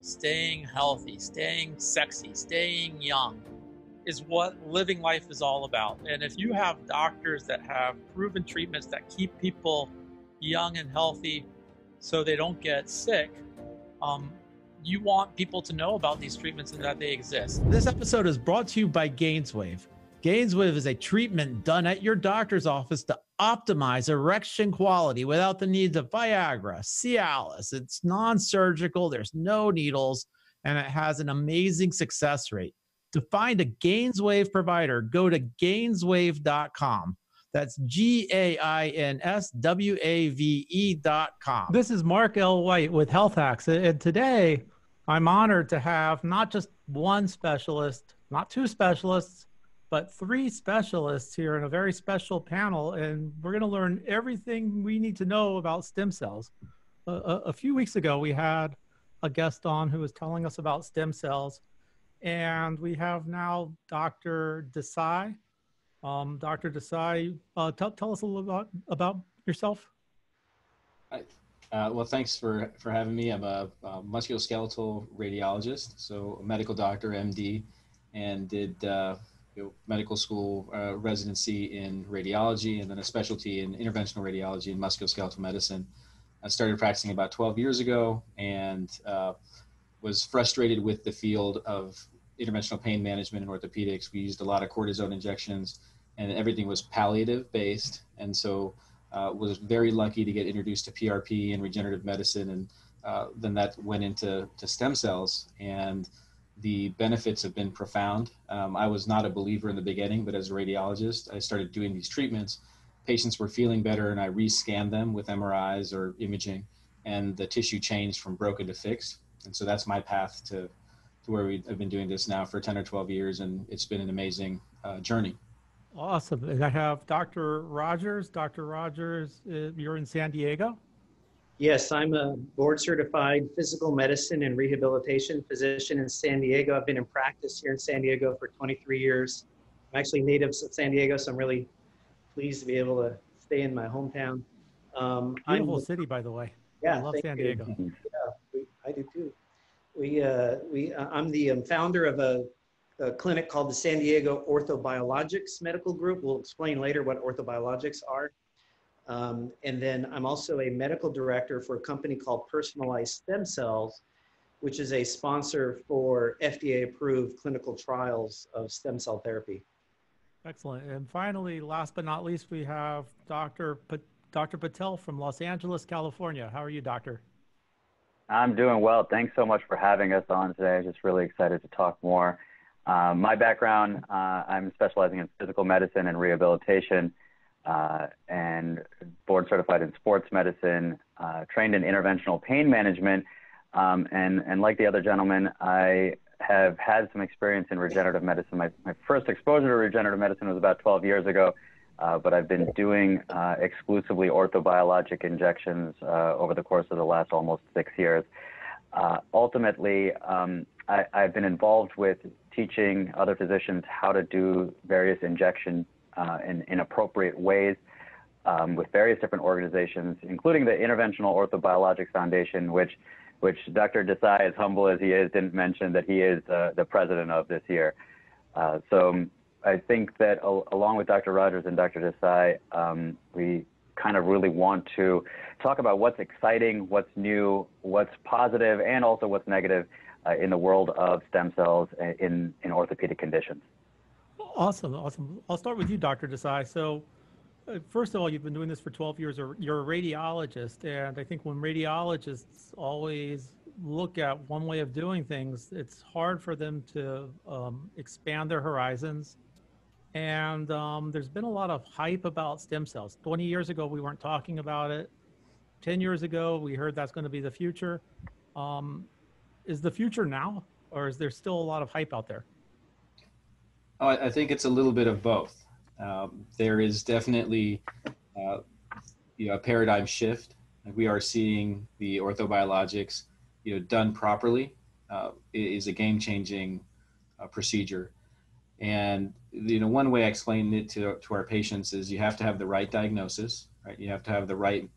staying healthy, staying sexy, staying young is what living life is all about. And if you have doctors that have proven treatments that keep people young and healthy so they don't get sick, you want people to know about these treatments and that they exist. This episode is brought to you by Gainswave. Gainswave is a treatment done at your doctor's office to optimize erection quality without the needs of Viagra, Cialis. It's non-surgical, there's no needles, and it has an amazing success rate. To find a Gainswave provider, go to gainswave.com. That's GAINSWAVE.com. This is Mark L. White with Health Hacks, and today I'm honored to have not just one specialist, not two specialists, but three specialists here in a very special panel, and we're going to learn everything we need to know about stem cells. A few weeks ago, we had a guest on who was telling us about stem cells, and we have now Dr. Desai. Dr. Desai, tell us a little about yourself. Hi. Well, thanks for having me. I'm a musculoskeletal radiologist, so a medical doctor, MD, and did medical school residency in radiology and then a specialty in interventional radiology and musculoskeletal medicine. I started practicing about 12 years ago and was frustrated with the field of interventional pain management and orthopedics. We used a lot of cortisone injections and everything was palliative based. And so was very lucky to get introduced to PRP and regenerative medicine. And then that went into stem cells, and the benefits have been profound. I was not a believer in the beginning, but as a radiologist, I started doing these treatments. Patients were feeling better, and I re-scanned them with MRIs or imaging, and the tissue changed from broken to fixed. And so that's my path to where I've been doing this now for 10 or 12 years, and it's been an amazing journey. Awesome. And I have Dr. Rogers. Dr. Rogers, you're in San Diego? Yes, I'm a board-certified physical medicine and rehabilitation physician in San Diego. I've been in practice here in San Diego for 23 years. I'm actually native of San Diego, so I'm really pleased to be able to stay in my hometown. Beautiful city, by the way. Yeah, I love San Diego. Yeah, I do too. I'm the founder of a clinic called the San Diego Orthobiologics Medical Group. We'll explain later what orthobiologics are. And then I'm also a medical director for a company called Personalized Stem Cells, which is a sponsor for FDA-approved clinical trials of stem cell therapy. Excellent. And finally, last but not least, we have Dr. Patel from Los Angeles, California. How are you, doctor? I'm doing well. Thanks so much for having us on today. I'm just really excited to talk more. My background, I'm specializing in physical medicine and rehabilitation, and board certified in sports medicine, trained in interventional pain management, and like the other gentleman, I have had some experience in regenerative medicine. My first exposure to regenerative medicine was about 12 years ago, but I've been doing exclusively orthobiologic injections over the course of the last almost 6 years. Ultimately, I've been involved with teaching other physicians how to do various injection in appropriate ways with various different organizations, including the Interventional Orthobiologics Foundation, which Dr. Desai, as humble as he is, didn't mention that he is the president of this year. So I think that along with Dr. Rogers and Dr. Desai, we kind of really want to talk about what's exciting, what's new, what's positive, and also what's negative in the world of stem cells in orthopedic conditions. Awesome. I'll start with you, Dr. Desai. So first of all, you've been doing this for 12 years. You're a radiologist, and I think when radiologists always look at one way of doing things, it's hard for them to expand their horizons. And there's been a lot of hype about stem cells. 20 years ago, we weren't talking about it. 10 years ago, we heard that's going to be the future. Is the future now, or is there still a lot of hype out there? Oh, I think it's a little bit of both. There is definitely a paradigm shift. We are seeing the orthobiologics, done properly, is a game-changing procedure. And one way I explain it to our patients is you have to have the right diagnosis, right? You have to have the right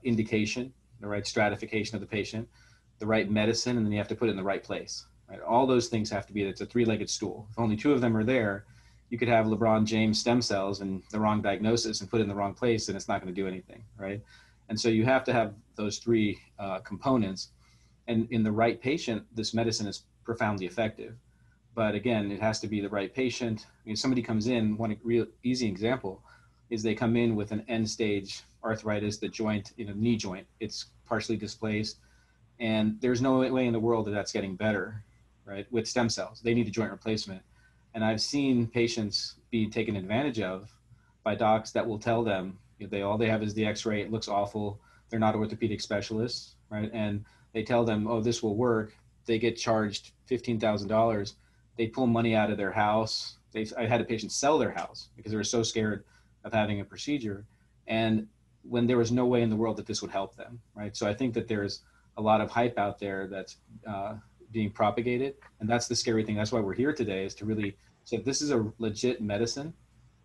indication, the right stratification of the patient, the right medicine, and then you have to put it in the right place. Right? All those things have to be, it's a three-legged stool. If only two of them are there, you could have LeBron James stem cells and the wrong diagnosis and put it in the wrong place, and it's not going to do anything, right? And so you have to have those three components. And in the right patient, this medicine is profoundly effective. But again, it has to be the right patient. I mean, somebody comes in, one real easy example is they come in with an end stage arthritis, the joint, knee joint, it's partially displaced. And there's no way in the world that that's getting better, right? With stem cells, they need a joint replacement. And I've seen patients be taken advantage of by docs that will tell them all they have is the x-ray, it looks awful, they're not orthopedic specialists, right? And they tell them, oh, this will work. They get charged $15,000. They pull money out of their house. I had a patient sell their house because they were so scared of having a procedure. And when there was no way in the world that this would help them, right? So I think that there's a lot of hype out there that's being propagated. And that's the scary thing. That's why we're here today, is to really say this is a legit medicine,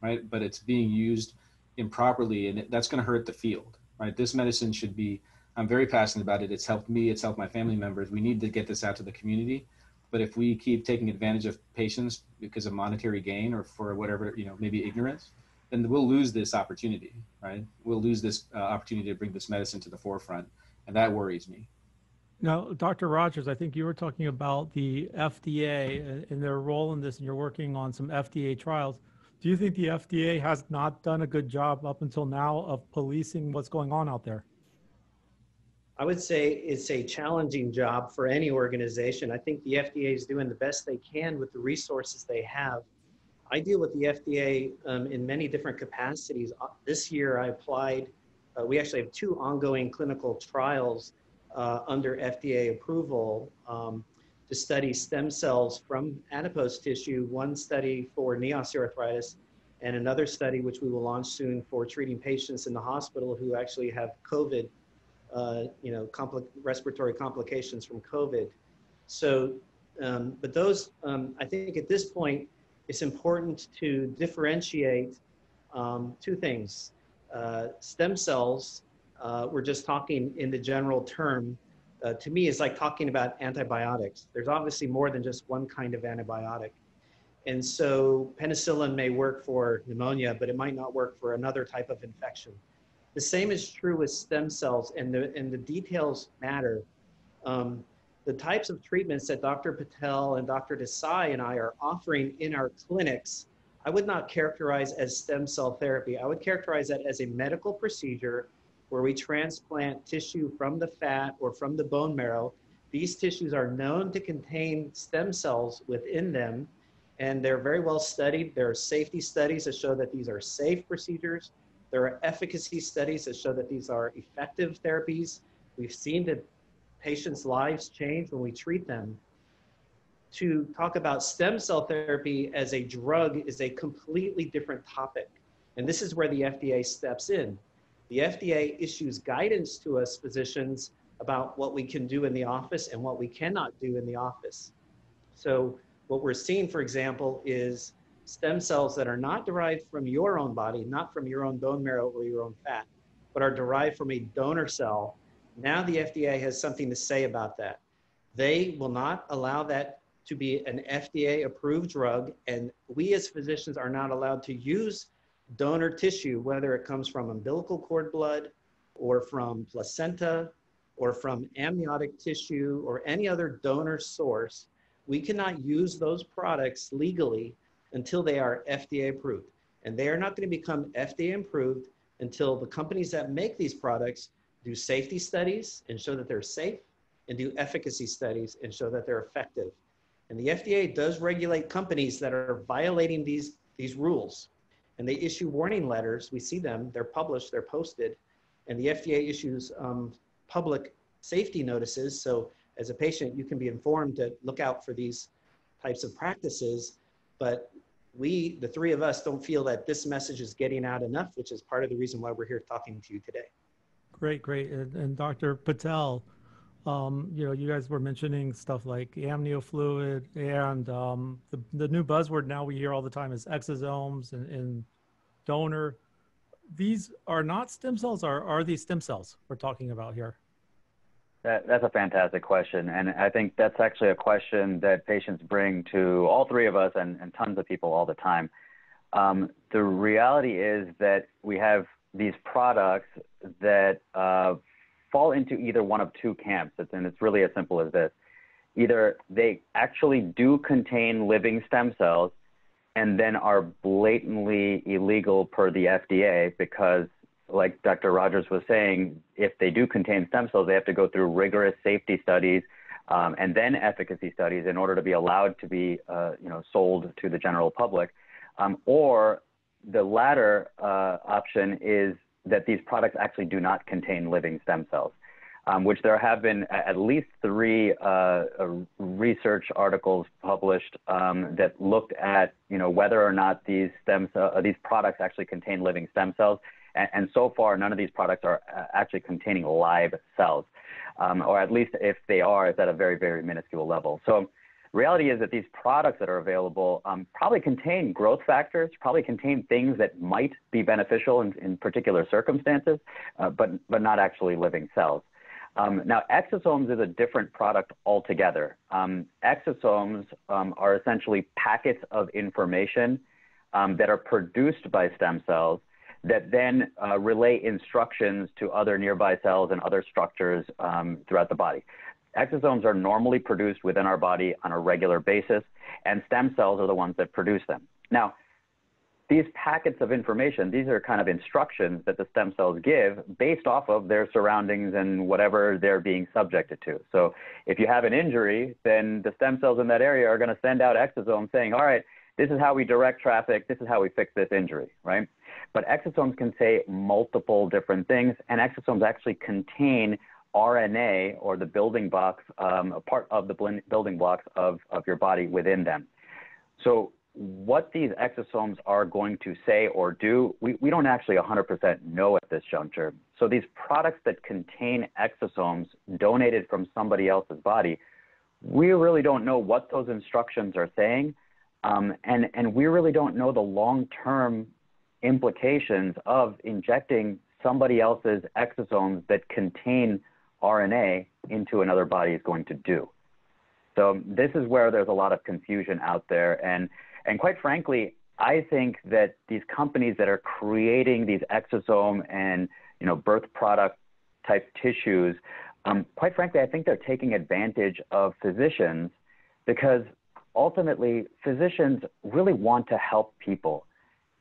right? But it's being used improperly, and that's going to hurt the field, right? This medicine should be, I'm very passionate about it. It's helped me, it's helped my family members. We need to get this out to the community. But if we keep taking advantage of patients because of monetary gain or for whatever, maybe ignorance, then we'll lose this opportunity, right? We'll lose this opportunity to bring this medicine to the forefront. And that worries me. Now, Dr. Rogers, I think you were talking about the FDA and their role in this, and you're working on some FDA trials. Do you think the FDA has not done a good job up until now of policing what's going on out there? I would say it's a challenging job for any organization. I think the FDA is doing the best they can with the resources they have. I deal with the FDA in many different capacities. This year I applied, we actually have 2 ongoing clinical trials under FDA approval to study stem cells from adipose tissue, one study for knee osteoarthritis and another study which we will launch soon for treating patients in the hospital who actually have COVID, respiratory complications from COVID. So, but those, I think at this point, it's important to differentiate 2 things. Stem cells, we're just talking in the general term, to me is like talking about antibiotics. There's obviously more than just one kind of antibiotic. And so penicillin may work for pneumonia, but it might not work for another type of infection. The same is true with stem cells, and the details matter. The types of treatments that Dr. Patel and Dr. Desai and I are offering in our clinics, I would not characterize as stem cell therapy. I would characterize that as a medical procedure where we transplant tissue from the fat or from the bone marrow. These tissues are known to contain stem cells within them, and they're very well studied. There are safety studies that show that these are safe procedures. There are efficacy studies that show that these are effective therapies. We've seen that patients' lives change when we treat them. To talk about stem cell therapy as a drug is a completely different topic. And this is where the FDA steps in. The FDA issues guidance to us physicians about what we can do in the office and what we cannot do in the office. So what we're seeing, for example, is stem cells that are not derived from your own body, not from your own bone marrow or your own fat, but are derived from a donor cell. Now the FDA has something to say about that. They will not allow that to be an FDA approved drug, and we as physicians are not allowed to use donor tissue, whether it comes from umbilical cord blood or from placenta or from amniotic tissue or any other donor source. We cannot use those products legally until they are FDA approved. And they are not going to become FDA approved until the companies that make these products do safety studies and show that they're safe, and do efficacy studies and show that they're effective. And the FDA does regulate companies that are violating these rules. And they issue warning letters. We see them, they're published, they're posted. And the FDA issues public safety notices. So as a patient, you can be informed to look out for these types of practices. But we, the 3 of us, don't feel that this message is getting out enough, which is part of the reason why we're here talking to you today. Great, great. And Dr. Patel, you guys were mentioning stuff like amnio fluid, and the new buzzword now we hear all the time is exosomes and donor. These are not stem cells, or are these stem cells we're talking about here? That's a fantastic question. And I think that's actually a question that patients bring to all three of us and tons of people all the time. The reality is that we have these products that fall into either one of two camps, and it's really as simple as this. Either they actually do contain living stem cells and then are blatantly illegal per the FDA because, like Dr. Rogers was saying, if they do contain stem cells, they have to go through rigorous safety studies and then efficacy studies in order to be allowed to be sold to the general public. Or the latter option is that these products actually do not contain living stem cells, which there have been at least 3 research articles published that looked at whether or not these products actually contain living stem cells. And so far, none of these products are actually containing live cells, or at least if they are, it's at a very, very minuscule level. So reality is that these products that are available probably contain growth factors, probably contain things that might be beneficial in particular circumstances, but not actually living cells. Now, exosomes is a different product altogether. Exosomes are essentially packets of information that are produced by stem cells that then relay instructions to other nearby cells and other structures throughout the body. Exosomes are normally produced within our body on a regular basis, and stem cells are the ones that produce them. Now, these packets of information, these are kind of instructions that the stem cells give based off of their surroundings and whatever they're being subjected to. So if you have an injury, then the stem cells in that area are going to send out exosomes saying, all right, this is how we direct traffic, this is how we fix this injury, right? But exosomes can say multiple different things, and exosomes actually contain RNA, or the building blocks, a part of the building blocks of your body within them. So what these exosomes are going to say or do, we don't actually 100% know at this juncture. So these products that contain exosomes donated from somebody else's body, we really don't know what those instructions are saying, and we really don't know the long-term implications of injecting somebody else's exosomes that contain RNA into another body is going to do. So this is where there's a lot of confusion out there. And quite frankly, I think that these companies that are creating these exosome and birth product type tissues, quite frankly, I think they're taking advantage of physicians, because ultimately physicians really want to help people.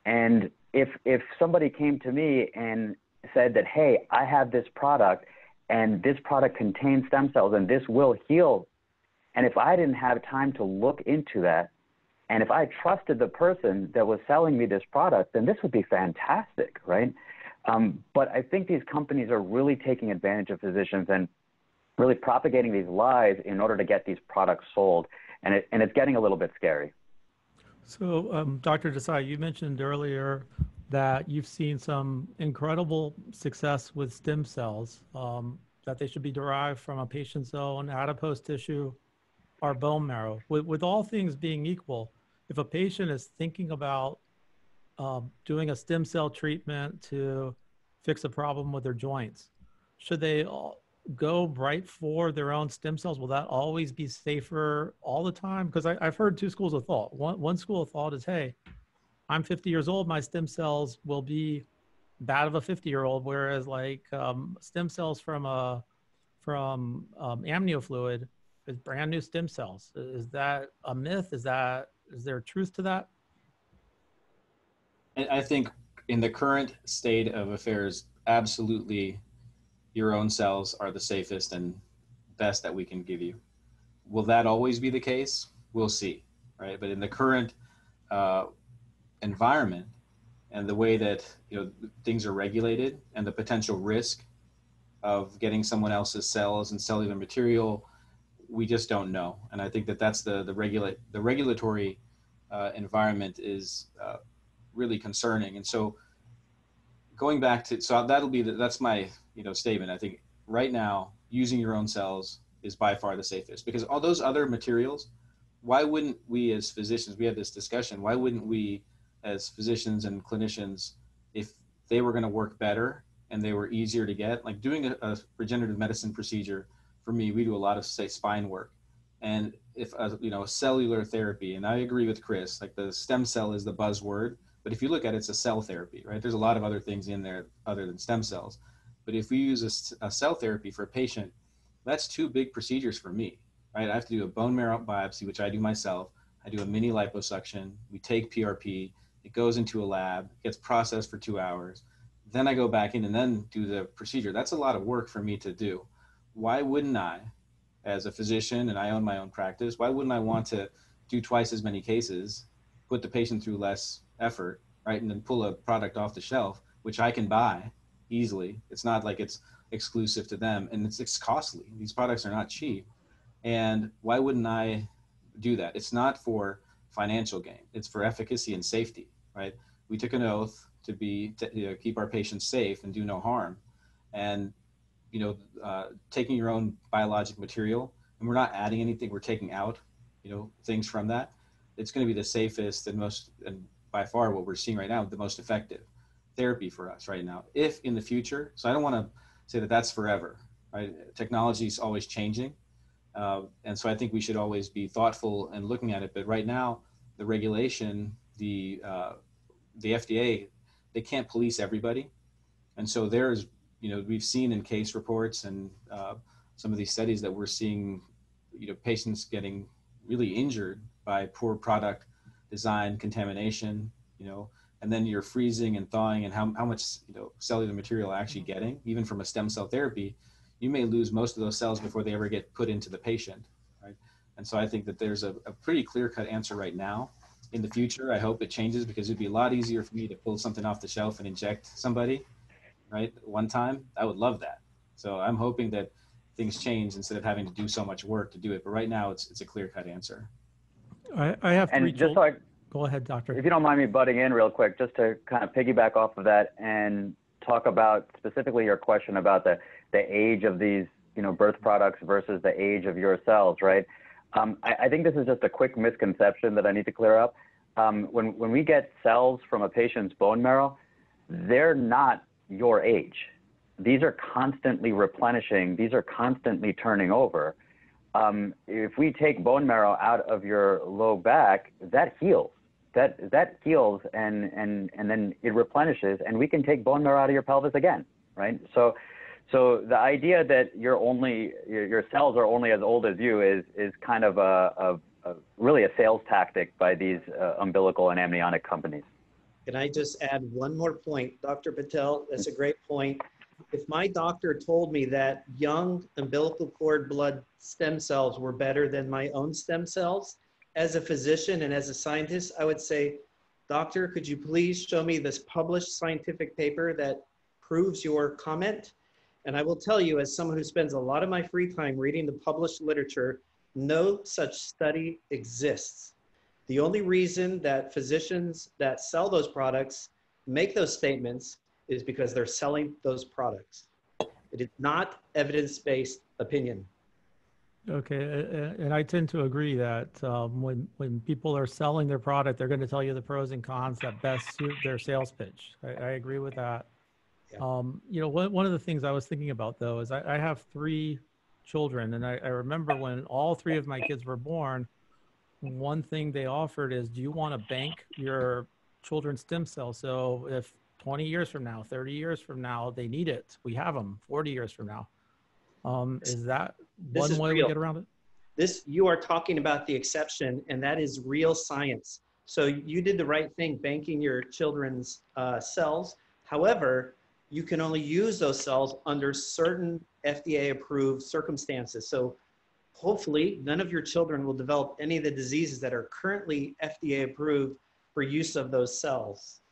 And if somebody came to me and said that, hey, I have this product and this product contains stem cells and this will heal, and if I didn't have time to look into that, and if I trusted the person that was selling me this product, then this would be fantastic, right? But I think these companies are really taking advantage of physicians and really propagating these lies in order to get these products sold, and it's getting a little bit scary. So, Dr. Desai, you mentioned earlier that you've seen some incredible success with stem cells, that they should be derived from a patient's own adipose tissue or bone marrow. With all things being equal, if a patient is thinking about doing a stem cell treatment to fix a problem with their joints, should they go right for their own stem cells? Will that always be safer all the time? Because I've heard 2 schools of thought. One school of thought is, hey, I'm 50 years old, my stem cells will be that of a 50-year-old, whereas like stem cells from amnio fluid is brand new stem cells. Is that a myth? Is there truth to that? I think in the current state of affairs, absolutely, your own cells are the safest and best that we can give you. Will that always be the case? We'll see, right? But in the current environment and the way that things are regulated and the potential risk of getting someone else's cells and cellular material, we just don't know. And I think that that's the regulatory environment is really concerning. And so going back to, so that's my statement. I think right now using your own cells is by far the safest, because all those other materials, why wouldn't we as physicians, we had this discussion, why wouldn't we as physicians and clinicians, if they were going to work better and they were easier to get, like doing a regenerative medicine procedure for me, we do a lot of, say, spine work. And if, you know, cellular therapy, and I agree with Chris, like the stem cell is the buzzword, but if you look at it, it's a cell therapy, right? There's a lot of other things in there other than stem cells. But if we use a cell therapy for a patient, that's 2 big procedures for me, right? I have to do a bone marrow biopsy, which I do myself. I do a mini liposuction. We take PRP. It goes into a lab, gets processed for 2 hours. Then I go back in and then do the procedure. That's a lot of work for me to do. Why wouldn't I, as a physician, and I own my own practice, why wouldn't I want to do twice as many cases, put the patient through less effort, right? And then pull a product off the shelf, which I can buy easily. It's not like it's exclusive to them, and it's costly. These products are not cheap. And why wouldn't I do that? It's not for financial gain. It's for efficacy and safety, right? We took an oath to keep our patients safe and do no harm. And, you know, taking your own biologic material, and we're not adding anything, we're taking out, you know, things from that. It's going to be the safest and most, and by far what we're seeing right now, the most effective therapy for us right now. If in the future, so I don't want to say that that's forever, right? Technology is always changing. And so I think we should always be thoughtful and looking at it. But right now, the regulation, the FDA, they can't police everybody. And so there's, you know, we've seen in case reports and some of these studies that we're seeing, you know, patients getting really injured by poor product design, contamination, you know, and then you're freezing and thawing, and how much, you know, cellular material actually getting, even from a stem cell therapy, you may lose most of those cells before they ever get put into the patient, right? And so I think that there's a pretty clear-cut answer right now. In the future, I hope it changes, because it'd be a lot easier for me to pull something off the shelf and inject somebody, right, one time. I would love that. So I'm hoping that things change instead of having to do so much work to do it. But right now, it's a clear-cut answer. I have 3 children. Go ahead, doctor. If you don't mind me butting in real quick, just to kind of piggyback off of that and talk about specifically your question about the age of these, you know, birth products versus the age of your cells, right? I think this is just a quick misconception that I need to clear up. When we get cells from a patient's bone marrow, they're not your age. These are constantly replenishing. These are constantly turning over. If we take bone marrow out of your low back, that heals. That heals and then it replenishes, and we can take bone marrow out of your pelvis again, right? So the idea that your cells are only as old as you is kind of really a sales tactic by these umbilical and amniotic companies. Can I just add one more point, Dr. Patel? That's a great point. If my doctor told me that young umbilical cord blood stem cells were better than my own stem cells, as a physician and as a scientist, I would say, doctor, could you please show me this published scientific paper that proves your comment? And I will tell you, as someone who spends a lot of my free time reading the published literature, no such study exists. The only reason that physicians that sell those products make those statements is because they're selling those products. It is not evidence-based opinion. Okay, and I tend to agree that when people are selling their product, they're going to tell you the pros and cons that best suit their sales pitch. I agree with that. Yeah. You know, one of the things I was thinking about, though, is I have 3 children, and I remember when all 3 of my kids were born, one thing they offered is, do you want to bank your children's stem cells? So if 20 years from now, 30 years from now, they need it, we have them 40 years from now. Is that one way we get around it? You are talking about the exception, and that is real science. So you did the right thing, banking your children's cells. However, you can only use those cells under certain FDA-approved circumstances. So hopefully, none of your children will develop any of the diseases that are currently FDA-approved for use of those cells.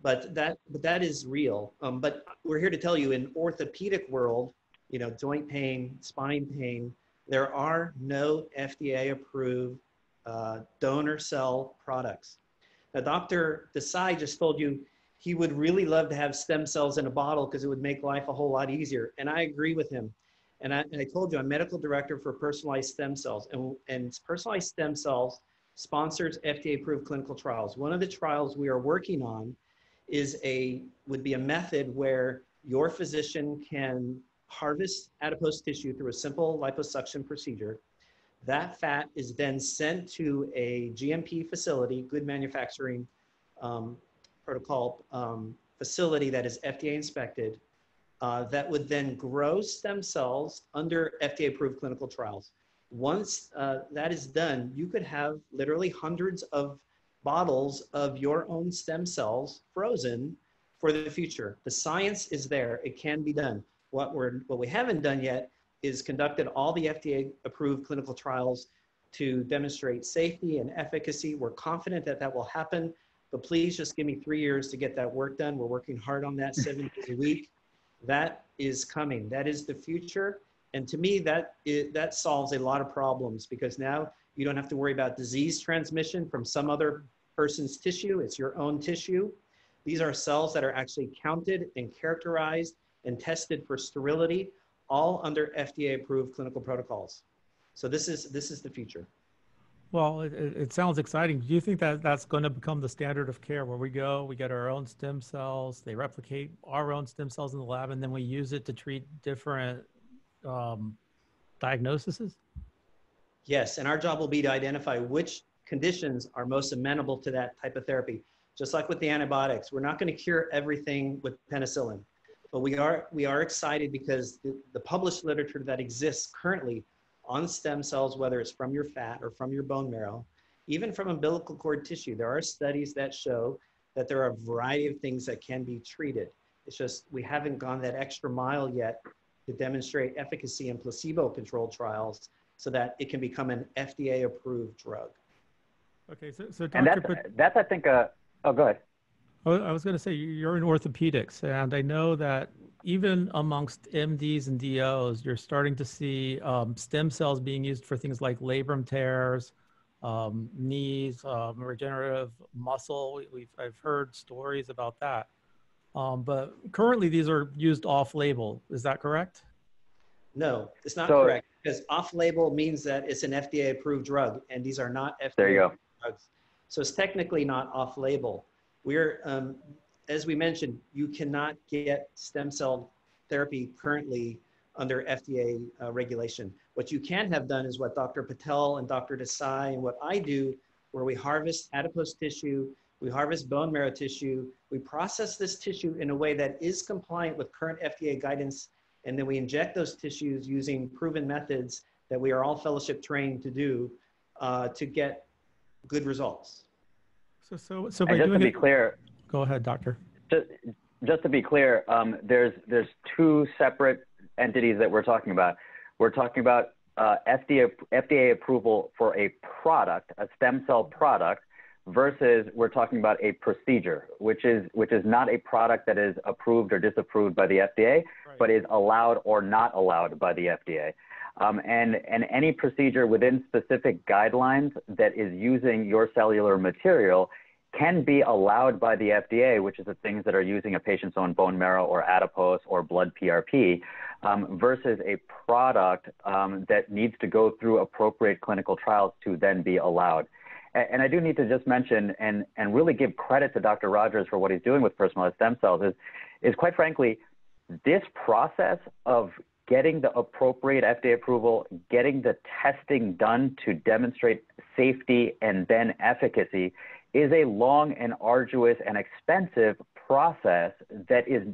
But that is real. But we're here to tell you, in orthopedic world, you know, joint pain, spine pain, there are no FDA-approved donor cell products. Now, Dr. Desai just told you he would really love to have stem cells in a bottle because it would make life a whole lot easier. And I agree with him. And I told you, I'm medical director for Personalized Stem Cells. And Personalized Stem Cells sponsors FDA-approved clinical trials. One of the trials we are working on would be a method where your physician can harvest adipose tissue through a simple liposuction procedure. That fat is then sent to a GMP facility, good manufacturing protocol facility that is FDA inspected, that would then grow stem cells under FDA approved clinical trials. Once that is done, you could have literally hundreds of bottles of your own stem cells frozen for the future. The science is there, it can be done. What we haven't done yet is conducted all the FDA approved clinical trials to demonstrate safety and efficacy. We're confident that that will happen, but please just give me 3 years to get that work done. We're working hard on that 7 days a week. That is coming, that is the future. And to me, that solves a lot of problems, because now you don't have to worry about disease transmission from some other person's tissue. It's your own tissue. These are cells that are actually counted and characterized and tested for sterility, all under FDA approved clinical protocols. So this is the future. Well, it sounds exciting. Do you think that that's going to become the standard of care, where we go, we get our own stem cells, they replicate our own stem cells in the lab, and then we use it to treat different diagnoses? Yes, and our job will be to identify which conditions are most amenable to that type of therapy. Just like with the antibiotics, we're not going to cure everything with penicillin, but we are excited because the published literature that exists currently on stem cells, whether it's from your fat or from your bone marrow, even from umbilical cord tissue, there are studies that show that there are a variety of things that can be treated. It's just we haven't gone that extra mile yet to demonstrate efficacy in placebo-controlled trials so that it can become an FDA-approved drug. Okay, so Dr. And that's I think, oh, go ahead. I was going to say, you're in orthopedics, and I know that even amongst MDs and DOs, you're starting to see stem cells being used for things like labrum tears, knees, regenerative muscle. I've heard stories about that. But currently these are used off-label. Is that correct? No, it's not correct, because off-label means that it's an FDA-approved drug, and these are not FDA drugs. So it's technically not off-label. We're, as we mentioned, you cannot get stem cell therapy currently under FDA regulation. What you can have done is what Dr. Patel and Dr. Desai and what I do, where we harvest adipose tissue, we harvest bone marrow tissue, we process this tissue in a way that is compliant with current FDA guidance, and then we inject those tissues using proven methods that we are all fellowship trained to do to get good results. So by just doing to be clear, go ahead, doctor. Just to be clear, there's two separate entities that we're talking about. We're talking about FDA approval for a product, a stem cell product, versus we're talking about a procedure, which is not a product that is approved or disapproved by the FDA, right, but is allowed or not allowed by the FDA. And any procedure within specific guidelines that is using your cellular material can be allowed by the FDA, which is the things that are using a patient's own bone marrow or adipose or blood PRP, versus a product that needs to go through appropriate clinical trials to then be allowed. And I do need to just mention and really give credit to Dr. Rogers for what he's doing with personalized stem cells is quite frankly, this process of getting the appropriate FDA approval, getting the testing done to demonstrate safety and then efficacy is a long and arduous and expensive process that is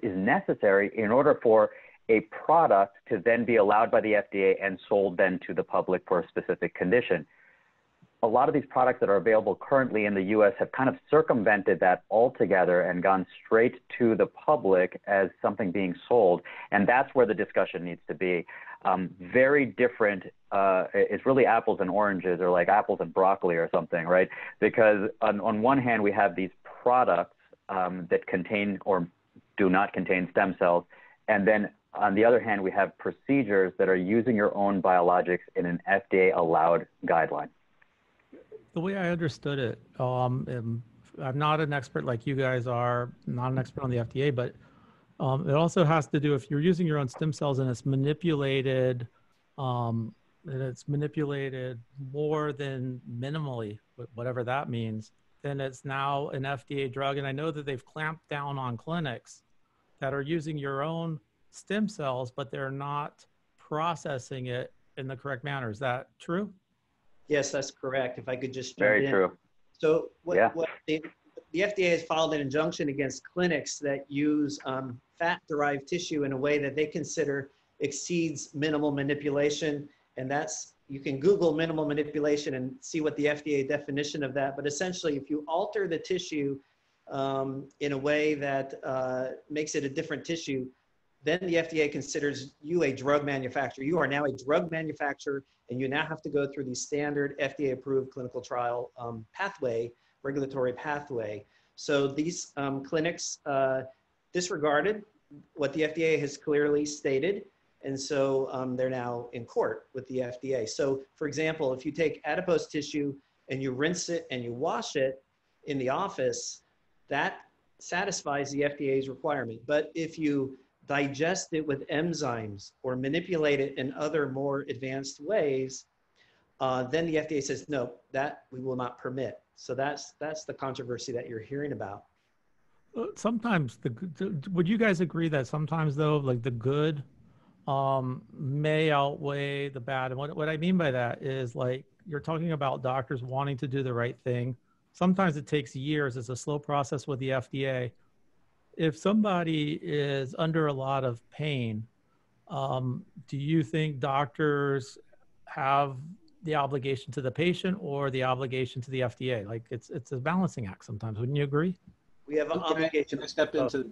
necessary in order for a product to then be allowed by the FDA and sold then to the public for a specific condition. A lot of these products that are available currently in the US have kind of circumvented that altogether and gone straight to the public as something being sold. And that's where the discussion needs to be. Very different, it's really apples and oranges, or like apples and broccoli or something, right? Because on one hand, we have these products that contain or do not contain stem cells. And then on the other hand, we have procedures that are using your own biologics in an FDA allowed guideline. The way I understood it, I'm not an expert like you guys are, not an expert on the FDA, but it also has to do if you're using your own stem cells and it's manipulated more than minimally, whatever that means, then it's now an FDA drug. And I know that they've clamped down on clinics that are using your own stem cells, but they're not processing it in the correct manner. Is that true? Yes, that's correct. If I could just jump Very in. true. So what Yeah. the FDA has filed an injunction against clinics that use fat-derived tissue in a way that they consider exceeds minimal manipulation. And that's, you can Google minimal manipulation and see what the FDA definition of that. But essentially, if you alter the tissue in a way that makes it a different tissue, then the FDA considers you a drug manufacturer. You are now a drug manufacturer, and you now have to go through the standard FDA-approved clinical trial regulatory pathway. So these clinics disregarded what the FDA has clearly stated, and so they're now in court with the FDA. So, for example, if you take adipose tissue and you rinse it and you wash it in the office, that satisfies the FDA's requirement. But if you digest it with enzymes or manipulate it in other more advanced ways, then the FDA says, no, that we will not permit. So that's the controversy that you're hearing about. Sometimes would you guys agree that sometimes though, like the good may outweigh the bad? And what I mean by that is, like, you're talking about doctors wanting to do the right thing. Sometimes it takes years. It's a slow process with the FDA. If somebody is under a lot of pain, do you think doctors have the obligation to the patient or the obligation to the FDA? Like, it's a balancing act sometimes. Wouldn't you agree? We have an obligation. Can I step into?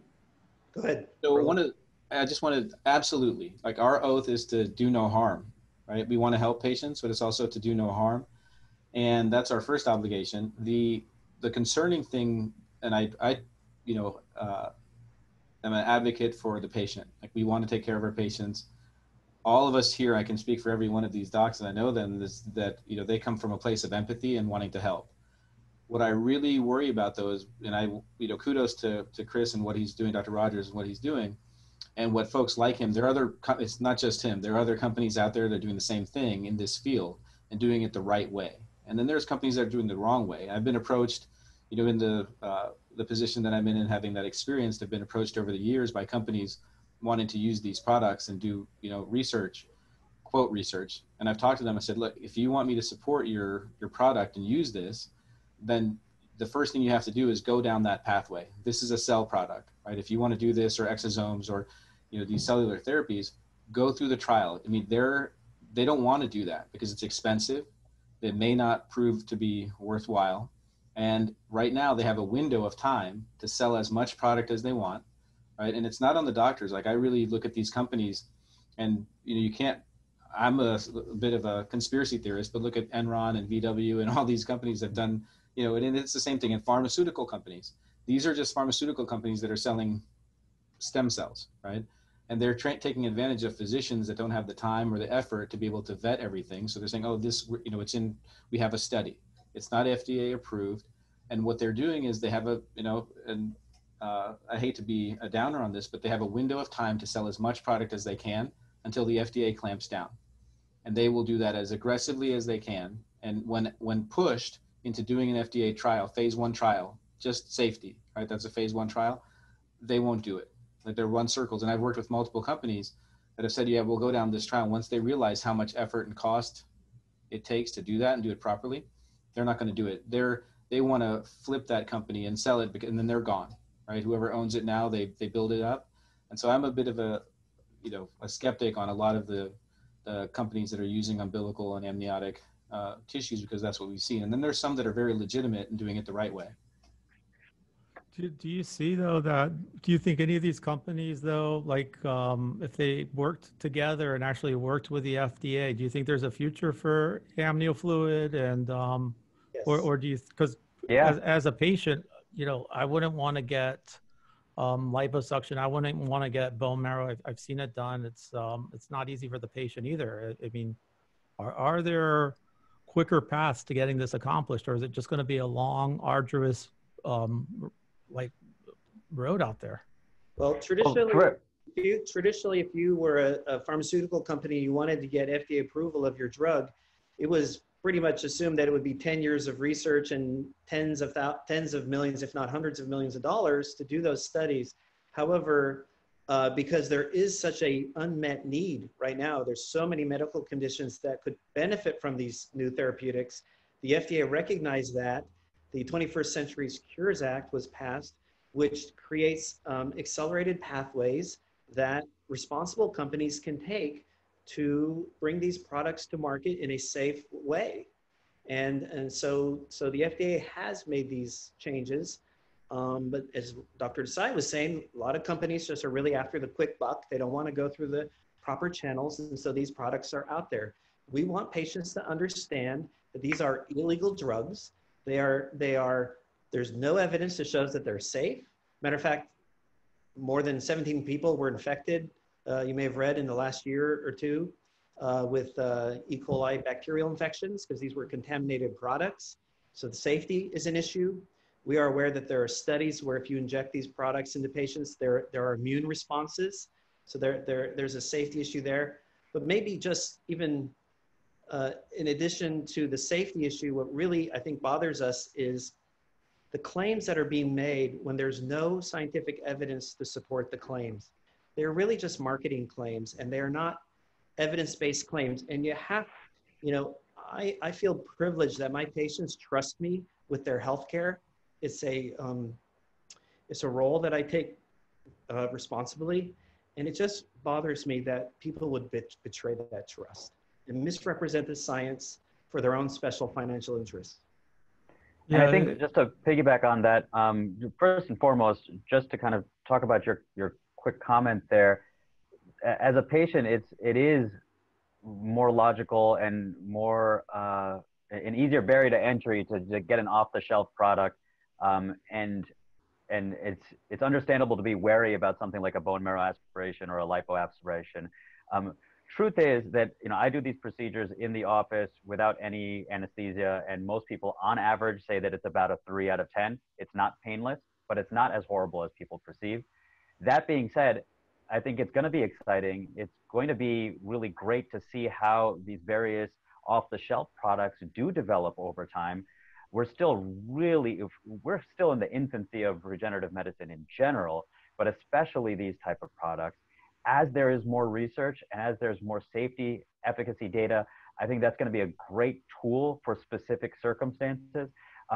Go ahead. So I just want to absolutely, like, our oath is to do no harm, right? We want to help patients, but it's also to do no harm, and that's our first obligation. The concerning thing, and I I'm an advocate for the patient. Like, we want to take care of our patients. All of us here, I can speak for every one of these docs, and I know them, is that, they come from a place of empathy and wanting to help. What I really worry about, though, is, and kudos to Chris and what he's doing, Dr. Rogers and what he's doing, and what folks like him. It's not just him. There are other companies out there that are doing the same thing in this field and doing it the right way. And then there's companies that are doing the wrong way. I've been approached, in the position that I'm in and having that experience, have been approached over the years by companies wanting to use these products and do, research, quote research. And I've talked to them. I said, look, if you want me to support your product and use this, then the first thing you have to do is go down that pathway. This is a cell product, right? If you want to do this, or exosomes, or, these cellular therapies, go through the trial. I mean, they don't want to do that because it's expensive. It may not prove to be worthwhile. And right now they have a window of time to sell as much product as they want, right? And it's not on the doctors. Like, I really look at these companies, and, you can't, I'm a bit of a conspiracy theorist, but look at Enron and VW and all these companies have done, and it's the same thing in pharmaceutical companies. These are just pharmaceutical companies that are selling stem cells, right? And they're taking advantage of physicians that don't have the time or the effort to be able to vet everything. So they're saying, oh, this, we have a study. It's not FDA approved. And what they're doing is they have I hate to be a downer on this, but they have a window of time to sell as much product as they can until the FDA clamps down. And they will do that as aggressively as they can. And when pushed into doing an FDA trial, phase 1 trial, just safety, right? That's a phase 1 trial. They won't do it. Like, they'll run circles. And I've worked with multiple companies that have said, yeah, we'll go down this trial. Once they realize how much effort and cost it takes to do that and do it properly, they're not going to do it. They want to flip that company and sell it, and then they're gone, right? Whoever owns it now, they build it up. And so I'm a bit of a skeptic on a lot of the companies that are using umbilical and amniotic tissues, because that's what we've seen. And then there's some that are very legitimate in doing it the right way. Do you see, though, do you think any of these companies, though, like if they worked together and actually worked with the FDA, do you think there's a future for amnio fluid? And Yes. or do you, because as a patient, I wouldn't want to get liposuction. I wouldn't want to get bone marrow. I've seen it done. It's not easy for the patient either. I mean, are there quicker paths to getting this accomplished, or is it just going to be a long, arduous road out there? Well, traditionally, if you were a pharmaceutical company, you wanted to get FDA approval of your drug, it was pretty much assumed that it would be 10 years of research and tens of millions, if not hundreds of millions of dollars to do those studies. However, because there is such a unmet need right now. There's so many medical conditions that could benefit from these new therapeutics. The FDA recognized that. The 21st Century Cures Act was passed, which creates accelerated pathways that responsible companies can take to bring these products to market in a safe way. And so the FDA has made these changes. But as Dr. Desai was saying, a lot of companies just are really after the quick buck. They don't want to go through the proper channels. And so these products are out there. We want patients to understand that these are illegal drugs. There's no evidence that shows that they're safe. Matter of fact, more than 17 people were infected. You may have read in the last year or two with E. coli bacterial infections because these were contaminated products. So the safety is an issue. We are aware that there are studies where if you inject these products into patients, there are immune responses. So there's a safety issue there. But maybe just even in addition to the safety issue, what really I think bothers us is the claims that are being made when there's no scientific evidence to support the claims. They're really just marketing claims, and they are not evidence-based claims. And you have, I feel privileged that my patients trust me with their healthcare. It's a role that I take responsibly, and it just bothers me that people would betray that trust and misrepresent the science for their own special financial interests. Yeah, and I think just to piggyback on that, first and foremost, just to kind of talk about your quick comment there, as a patient, it is more logical and more an easier barrier to entry to get an off-the-shelf product, and it's understandable to be wary about something like a bone marrow aspiration or a lipo aspiration. Truth is that I do these procedures in the office without any anesthesia, and most people on average say that it's about a 3 out of 10. It's not painless, but it's not as horrible as people perceive. That being said, I think it's going to be exciting. It's going to be really great to see how these various off-the-shelf products do develop over time. We're still in the infancy of regenerative medicine in general, but especially these type of products. As there is more research and as there's more safety, efficacy data, I think that's going to be a great tool for specific circumstances.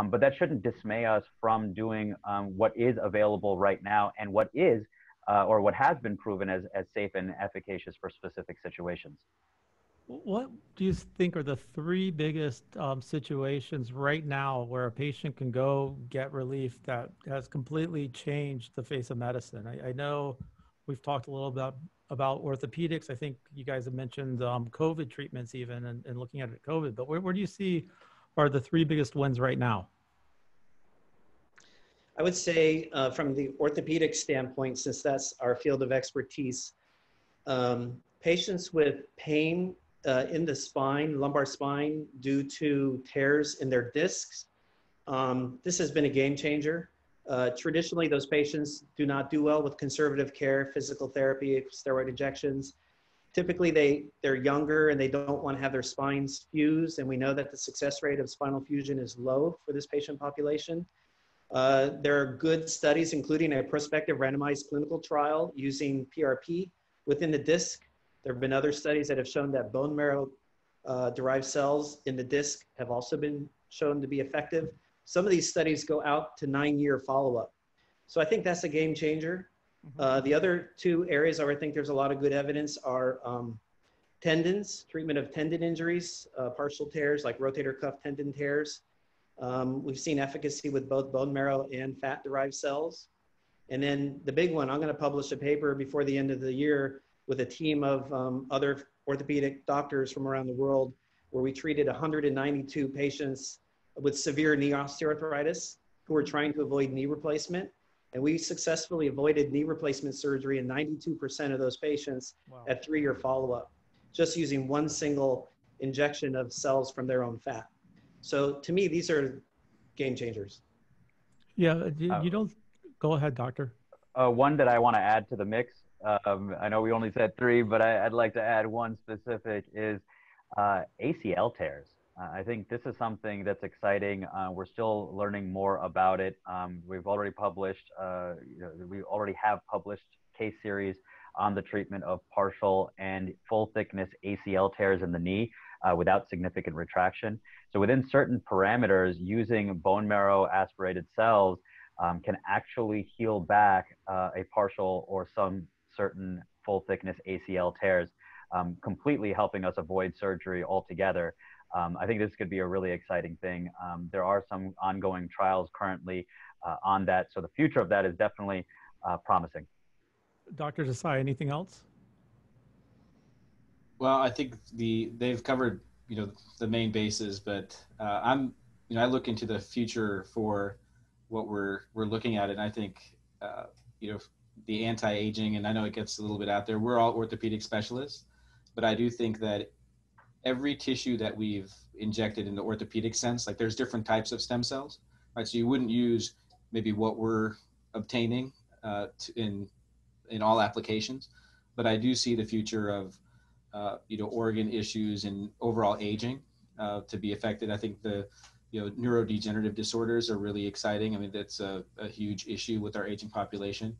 But that shouldn't dismay us from doing what is available right now and what is or what has been proven as safe and efficacious for specific situations. What do you think are the 3 biggest situations right now where a patient can go get relief that has completely changed the face of medicine? I know we've talked a little about orthopedics. I think you guys have mentioned COVID treatments even and looking at COVID, but where do you see are the 3 biggest wins right now? I would say from the orthopedic standpoint, since that's our field of expertise, patients with pain in the spine, lumbar spine, due to tears in their discs, this has been a game changer. Traditionally, those patients do not do well with conservative care, physical therapy, steroid injections. Typically, they're younger and they don't want to have their spines fused, and we know that the success rate of spinal fusion is low for this patient population. There are good studies, including a prospective randomized clinical trial using PRP within the disc. There have been other studies that have shown that bone marrow derived cells in the disc have also been shown to be effective. Some of these studies go out to 9-year follow-up. So I think that's a game changer. The other 2 areas where I think there's a lot of good evidence are tendons, treatment of tendon injuries, partial tears like rotator cuff tendon tears. We've seen efficacy with both bone marrow and fat-derived cells. And then the big one, I'm going to publish a paper before the end of the year with a team of other orthopedic doctors from around the world where we treated 192 patients with severe knee osteoarthritis who were trying to avoid knee replacement. And we successfully avoided knee replacement surgery in 92% of those patients at 3-year follow-up, just using one single injection of cells from their own fat. So to me, these are game changers. Yeah, you don't, go ahead, doctor. One that I want to add to the mix, I know we only said 3, but I'd like to add one specific is ACL tears. I think this is something that's exciting. We're still learning more about it. We've already published, we already have published case series on the treatment of partial and full thickness ACL tears in the knee without significant retraction. So within certain parameters, using bone marrow aspirated cells can actually heal back a partial or some certain full thickness ACL tears, completely helping us avoid surgery altogether. I think this could be a really exciting thing. There are some ongoing trials currently on that, so the future of that is definitely promising. Dr. Desai, anything else? Well, I think they've covered the main bases, but I look into the future for what we're looking at, and I think the anti-aging, and I know it gets a little bit out there. We're all orthopedic specialists, but I do think that every tissue that we've injected in the orthopedic sense, like there's different types of stem cells, right? So you wouldn't use maybe what we're obtaining in all applications, but I do see the future of organ issues and overall aging to be affected. I think the neurodegenerative disorders are really exciting. I mean, that's a huge issue with our aging population.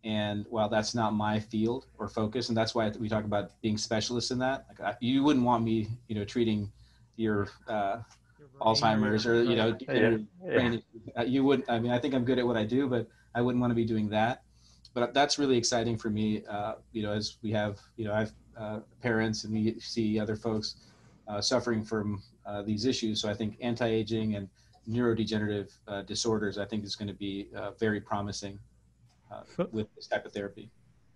And while that's not my field or focus, and that's why we talk about being specialists in that, like you wouldn't want me, treating your Alzheimer's or brain. You wouldn't. I mean, I think I'm good at what I do, but I wouldn't want to be doing that. But that's really exciting for me. As we have, I've parents and we see other folks suffering from these issues. So I think anti-aging and neurodegenerative disorders, I think is going to be very promising with this type of therapy.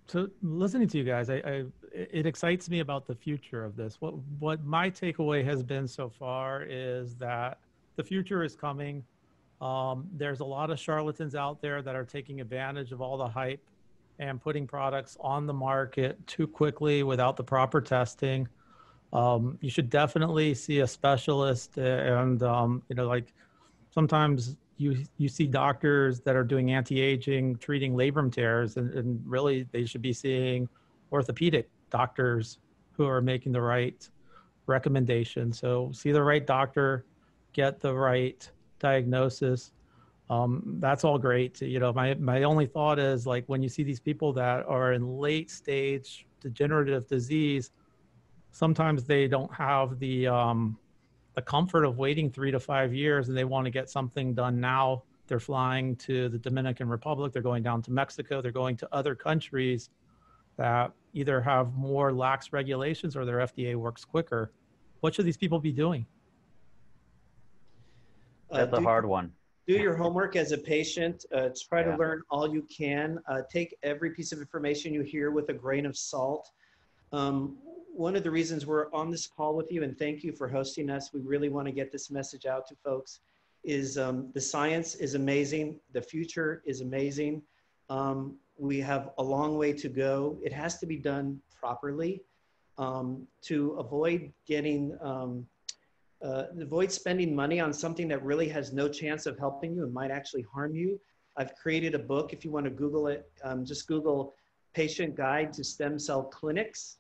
So listening to you guys, it excites me about the future of this. What my takeaway has been so far is that the future is coming. There's a lot of charlatans out there that are taking advantage of all the hype and putting products on the market too quickly without the proper testing. You should definitely see a specialist, and like sometimes you see doctors that are doing anti-aging, treating labrum tears, and really they should be seeing orthopedic doctors who are making the right recommendation. So see the right doctor, get the right diagnosis. That's all great. My only thought is, like, when you see these people that are in late stage degenerative disease, sometimes they don't have the comfort of waiting 3 to 5 years, and they want to get something done now. They're flying to the Dominican Republic, they're going down to Mexico, they're going to other countries that either have more lax regulations or their FDA works quicker. What should these people be doing? That's a hard one. Do your homework as a patient. Try to learn all you can. Take every piece of information you hear with a grain of salt. One of the reasons we're on this call with you, and thank you for hosting us, we really want to get this message out to folks, is the science is amazing. The future is amazing. We have a long way to go. It has to be done properly to avoid avoid spending money on something that really has no chance of helping you and might actually harm you. I've created a book. If you want to Google it, just Google Patient Guide to Stem Cell Clinics.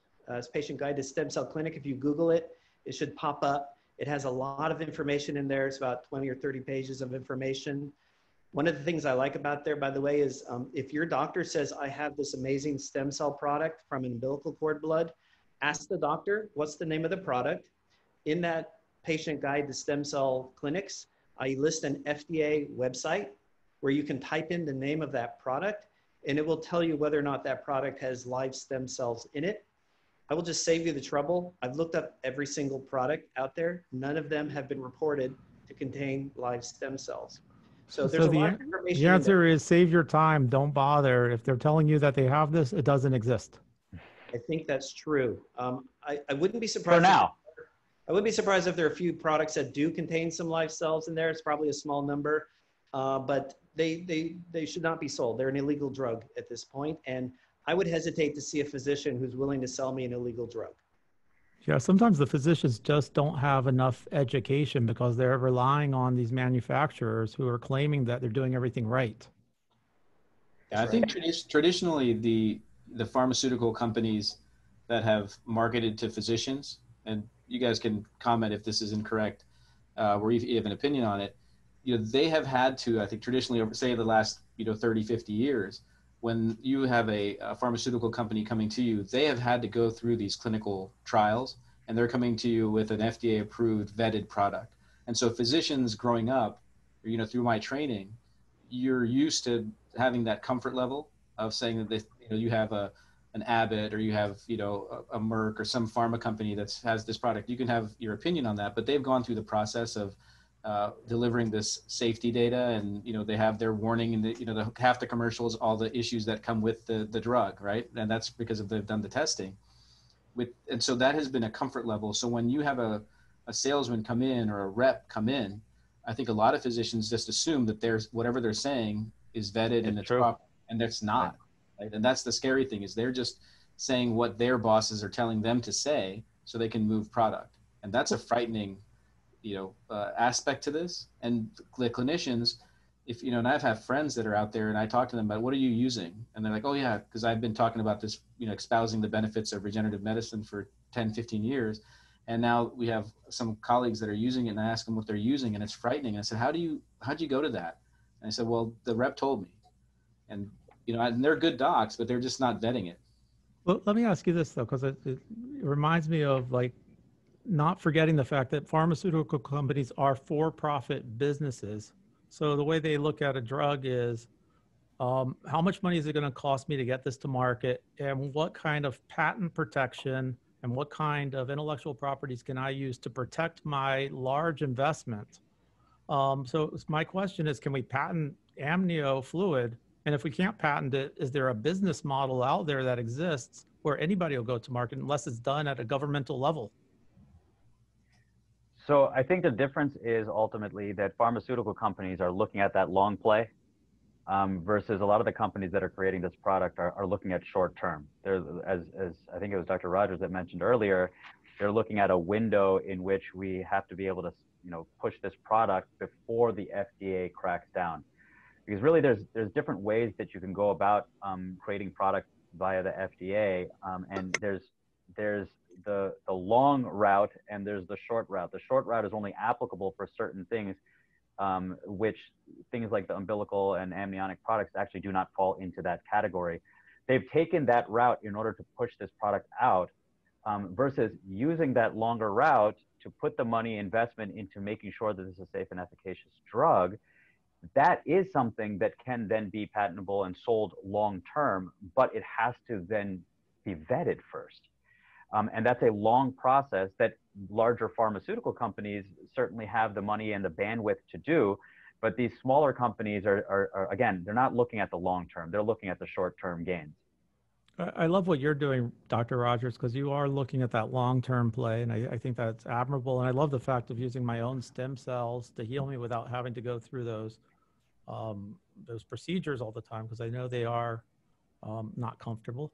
Patient Guide to Stem Cell Clinic. If you Google it, it should pop up. It has a lot of information in there. It's about 20 or 30 pages of information. One of the things I like about there, by the way, is if your doctor says, I have this amazing stem cell product from umbilical cord blood, ask the doctor, what's the name of the product? In that Patient Guide to Stem Cell Clinics, I list an FDA website where you can type in the name of that product, and it will tell you whether or not that product has live stem cells in it. I will just save you the trouble. I've looked up every single product out there. None of them have been reported to contain live stem cells. So there's a lot of information. The answer is save your time. Don't bother. If they're telling you that they have this, it doesn't exist. I think that's true. I wouldn't be surprised. For now. I wouldn't be surprised if there are a few products that do contain some live cells in there. It's probably a small number, but they should not be sold. They're an illegal drug at this point, and I would hesitate to see a physician who's willing to sell me an illegal drug. Yeah, sometimes the physicians just don't have enough education because they're relying on these manufacturers who are claiming that they're doing everything right. Yeah, I think traditionally the pharmaceutical companies that have marketed to physicians, and you guys can comment if this is incorrect, or if you have an opinion on it, they have had to, I think traditionally over, say, the last 30, 50 years, when you have a pharmaceutical company coming to you, they have had to go through these clinical trials, and they're coming to you with an FDA approved vetted product. And so physicians growing up, through my training, you're used to having that comfort level of saying that you have an Abbott, or you have a Merck or some pharma company that has this product. You can have your opinion on that, but they've gone through the process of delivering this safety data, and they have their warning, and half the commercials, all the issues that come with the drug, right? And that's because they've done the testing. And so that has been a comfort level. So when you have a salesman come in or a rep come in, I think a lot of physicians just assume that whatever they're saying is vetted and it's proper, and that's not. Right? And that's the scary thing, is they're just saying what their bosses are telling them to say so they can move product. And that's a frightening aspect to this. And the clinicians, and I've had friends that are out there, and I talk to them about, what are you using? And they're like, oh yeah, because I've been talking about this, espousing the benefits of regenerative medicine for 10, 15 years. And now we have some colleagues that are using it, and I ask them what they're using, and it's frightening. And I said, how'd you go to that? And I said, well, the rep told me. And, and they're good docs, but they're just not vetting it. Well, let me ask you this though, because it reminds me of not forgetting the fact that pharmaceutical companies are for-profit businesses. So the way they look at a drug is, how much money is it going to cost me to get this to market, and what kind of patent protection and what kind of intellectual properties can I use to protect my large investment? So my question is, can we patent amnio fluid? And if we can't patent it, is there a business model out there that exists where anybody will go to market unless it's done at a governmental level? So I think the difference is ultimately that pharmaceutical companies are looking at that long play, versus a lot of the companies that are creating this product are looking at short term. There's, as I think it was Dr. Rogers that mentioned earlier, they're looking at a window in which we have to be able to push this product before the FDA cracks down. Because really there's different ways that you can go about creating product via the FDA, and there's the long route and there's the short route. The short route is only applicable for certain things, which things like the umbilical and amniotic products actually do not fall into that category. They've taken that route in order to push this product out, versus using that longer route to put the money investment into making sure that this is a safe and efficacious drug. That is something that can then be patentable and sold long term, but it has to then be vetted first. And that's a long process that larger pharmaceutical companies certainly have the money and the bandwidth to do. But these smaller companies are again, they're not looking at the long term. They're looking at the short term gains. I love what you're doing, Dr. Rogers, because you are looking at that long-term play, and I think that's admirable. And I love the fact of using my own stem cells to heal me without having to go through those procedures all the time, because I know they are not comfortable.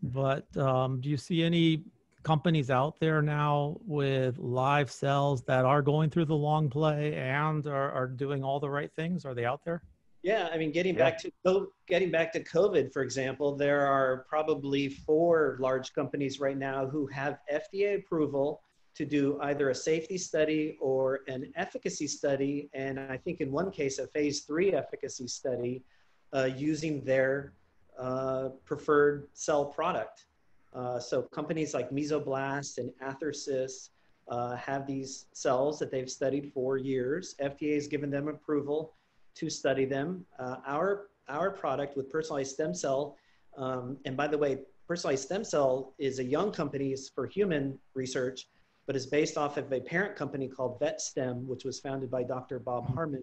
But do you see any companies out there now with live cells that are going through the long play and are doing all the right things? Are they out there? Yeah, I mean, getting back to COVID, for example, there are probably 4 large companies right now who have FDA approval to do either a safety study or an efficacy study, and I think in one case a phase 3 efficacy study using their preferred cell product. So companies like Mesoblast and Athersys have these cells that they've studied for years. FDA has given them approval to study them. Our product with personalized stem cell, and by the way, personalized stem cell is a young company for human research, but is based off of a parent company called VetStem, which was founded by Dr. Bob Harmon,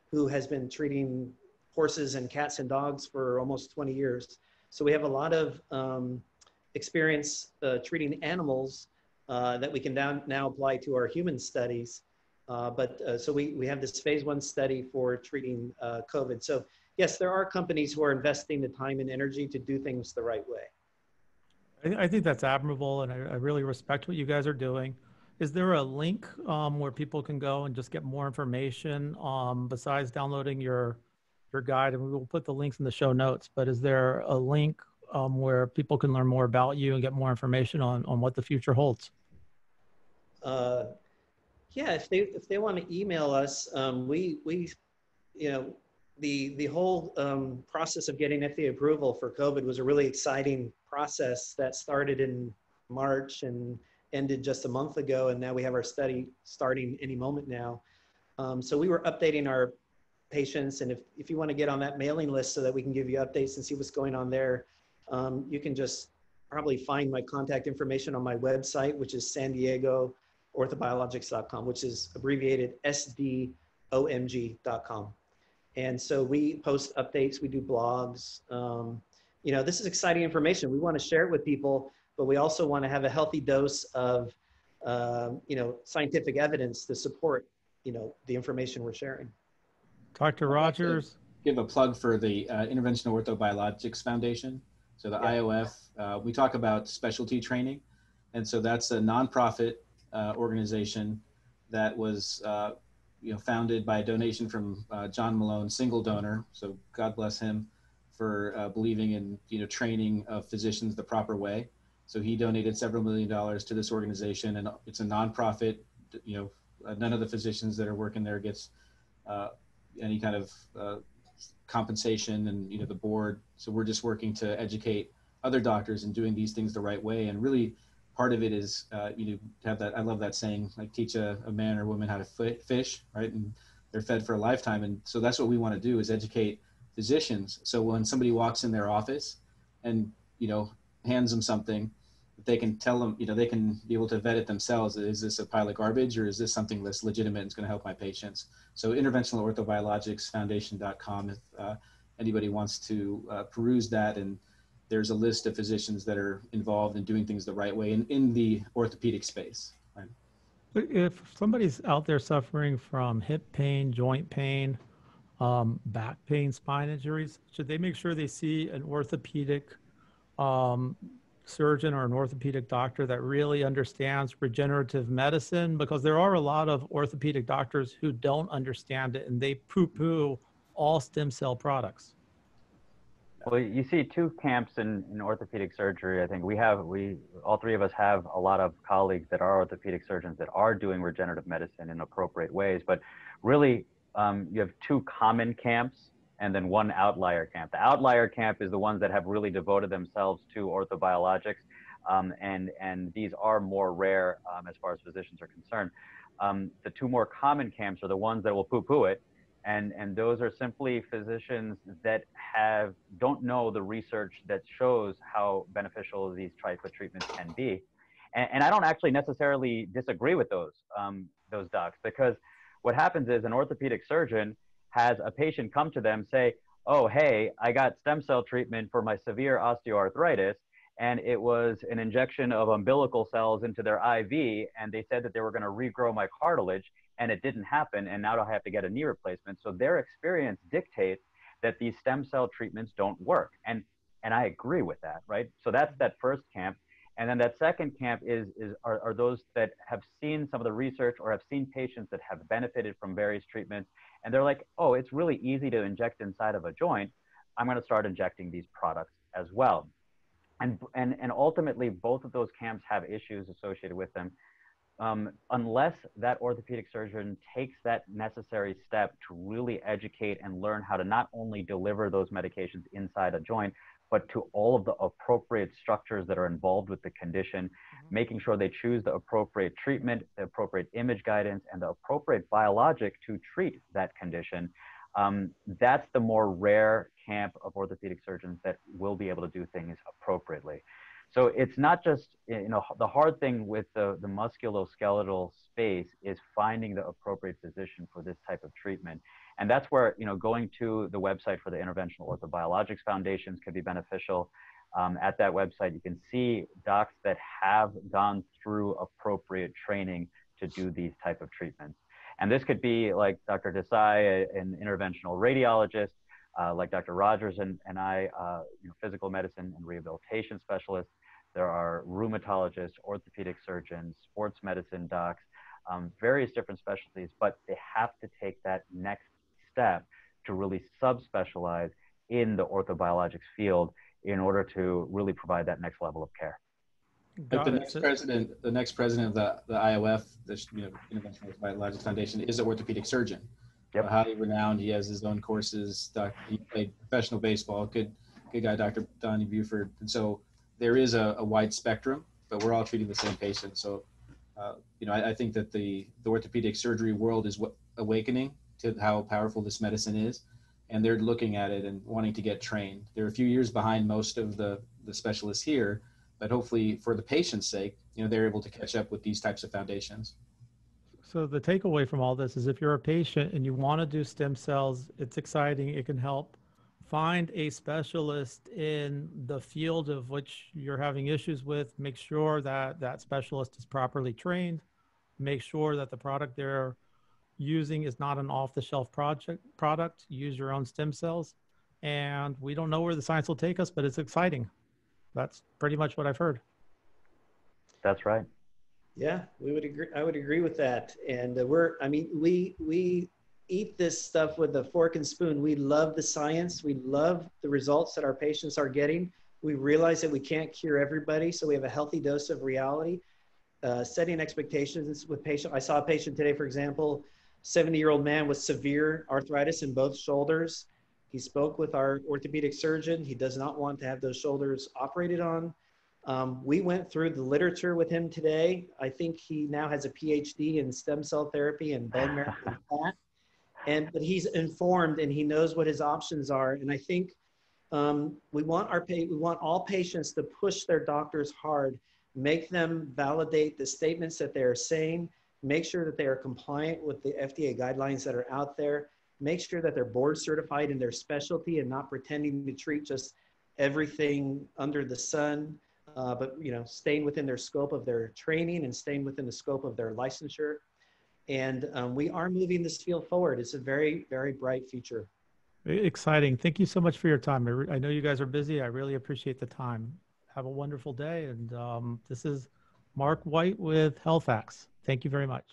who has been treating horses and cats and dogs for almost 20 years. So we have a lot of experience treating animals that we can now apply to our human studies. So we have this phase 1 study for treating COVID. So yes, there are companies who are investing the time and energy to do things the right way. I think that's admirable, and I really respect what you guys are doing. Is there a link where people can go and just get more information besides downloading your guide? And we will put the links in the show notes, but is there a link where people can learn more about you and get more information on what the future holds? Yeah, if they want to email us, we the whole process of getting FDA approval for COVID was a really exciting process that started in March and ended just a month ago. And now we have our study starting any moment now. So we were updating our patients. And if you want to get on that mailing list so that we can give you updates and see what's going on there, you can just probably find my contact information on my website, which is San Diego orthobiologics.com, which is abbreviated SDOMG.com. And so we post updates, we do blogs. You know, this is exciting information. We want to share it with people, but we also want to have a healthy dose of, you know, scientific evidence to support, you know, the information we're sharing. Dr. Rogers. Give a plug for the Interventional Orthobiologics Foundation. So the IOF, we talk about specialty training. And so that's a nonprofit organization that was you know, founded by a donation from John Malone, single donor. So God bless him for believing in, you know, training of physicians the proper way. So he donated several $1 million to this organization, and it's a nonprofit. You know, none of the physicians that are working there gets any kind of compensation, and, you know, the board. So we're just working to educate other doctors in doing these things the right way. And really, part of it is, you know, have that, I love that saying, like, teach a man or woman how to fish, right? And they're fed for a lifetime. And so that's what we want to do, is educate physicians. So when somebody walks in their office and, you know, hands them something, they can tell them, you know, they can be able to vet it themselves. Is this a pile of garbage, or is this something that's legitimate and is going to help my patients? So Interventional Orthobiologics Foundation.com, if anybody wants to peruse that. And there's a list of physicians that are involved in doing things the right way in the orthopedic space. Right? If somebody's out there suffering from hip pain, joint pain, back pain, spine injuries, should they make sure they see an orthopedic surgeon or an orthopedic doctor that really understands regenerative medicine? Because there are a lot of orthopedic doctors who don't understand it, and they poo-poo all stem cell products. Well, you see two camps in orthopedic surgery. I think all three of us have a lot of colleagues that are orthopedic surgeons that are doing regenerative medicine in appropriate ways. But really, you have two common camps and then one outlier camp. The outlier camp is the ones that have really devoted themselves to orthobiologics, and these are more rare as far as physicians are concerned. The two more common camps are the ones that will poo-poo it, and those are simply physicians that don't know the research that shows how beneficial these type of treatments can be. And I don't actually necessarily disagree with those docs, because what happens is an orthopedic surgeon has a patient come to them, say, oh, hey, I got stem cell treatment for my severe osteoarthritis, and it was an injection of umbilical cells into their IV, and they said that they were going to regrow my cartilage, and it didn't happen, and now I have to get a knee replacement. So their experience dictates that these stem cell treatments don't work. And I agree with that, right? So that's that first camp. And then that second camp are those that have seen some of the research or have seen patients that have benefited from various treatments. And they're like, oh, it's really easy to inject inside of a joint. I'm going to start injecting these products as well. And ultimately, both of those camps have issues associated with them. Unless that orthopedic surgeon takes that necessary step to really educate and learn how to not only deliver those medications inside a joint, but to all of the appropriate structures that are involved with the condition, making sure they choose the appropriate treatment, the appropriate image guidance, and the appropriate biologic to treat that condition. That's the more rare camp of orthopedic surgeons that will be able to do things appropriately. So it's not just, you know, the hard thing with the musculoskeletal space is finding the appropriate physician for this type of treatment. And that's where, you know, going to the website for the Interventional Orthobiologics Foundations can be beneficial. At that website, you can see docs that have gone through appropriate training to do these type of treatments. And this could be like Dr. Desai, an interventional radiologist, like Dr. Rogers and I, you know, physical medicine and rehabilitation specialists. There are rheumatologists, orthopedic surgeons, sports medicine docs, various different specialties, but they have to take that next step to really subspecialize in the orthobiologics field in order to really provide that next level of care. But the next president of the IOF, the Interventional Orthobiologics Foundation, is an orthopedic surgeon. highly renowned. He has his own courses. He played professional baseball. Good guy, Dr. Donnie Buford. And so there is a wide spectrum, but we're all treating the same patient. So, I think that the orthopedic surgery world is awakening to how powerful this medicine is, and they're looking at it and wanting to get trained. They're a few years behind most of the specialists here, but hopefully for the patient's sake, they're able to catch up with these types of foundations. So the takeaway from all this is if you're a patient and you want to do stem cells, it's exciting, it can help. Find a specialist in the field of which you're having issues with. Make sure that that specialist is properly trained. Make sure that the product they're using is not an off-the-shelf product. Use your own stem cells. And we don't know where the science will take us, but it's exciting. That's pretty much what I've heard. That's right. Yeah, we would agree. I would agree with that. And we eat this stuff with a fork and spoon. We love the science. We love the results that our patients are getting. We realize that we can't cure everybody, so we have a healthy dose of reality. Setting expectations with patient. I saw a patient today, for example, 70-year-old man with severe arthritis in both shoulders. He spoke with our orthopedic surgeon. He does not want to have those shoulders operated on. We went through the literature with him today. I think he now has a PhD in stem cell therapy and bone marrow and fat. But he's informed and he knows what his options are. And I think we want all patients to push their doctors hard, make them validate the statements that they're saying, make sure that they are compliant with the FDA guidelines that are out there, make sure that they're board certified in their specialty and not pretending to treat just everything under the sun. But staying within their scope of their training and staying within the scope of their licensure. And we are moving this field forward. It's a very, very bright future. Exciting. Thank you so much for your time. I know you guys are busy. I really appreciate the time. Have a wonderful day. And this is Mark White with Health Facts. Thank you very much.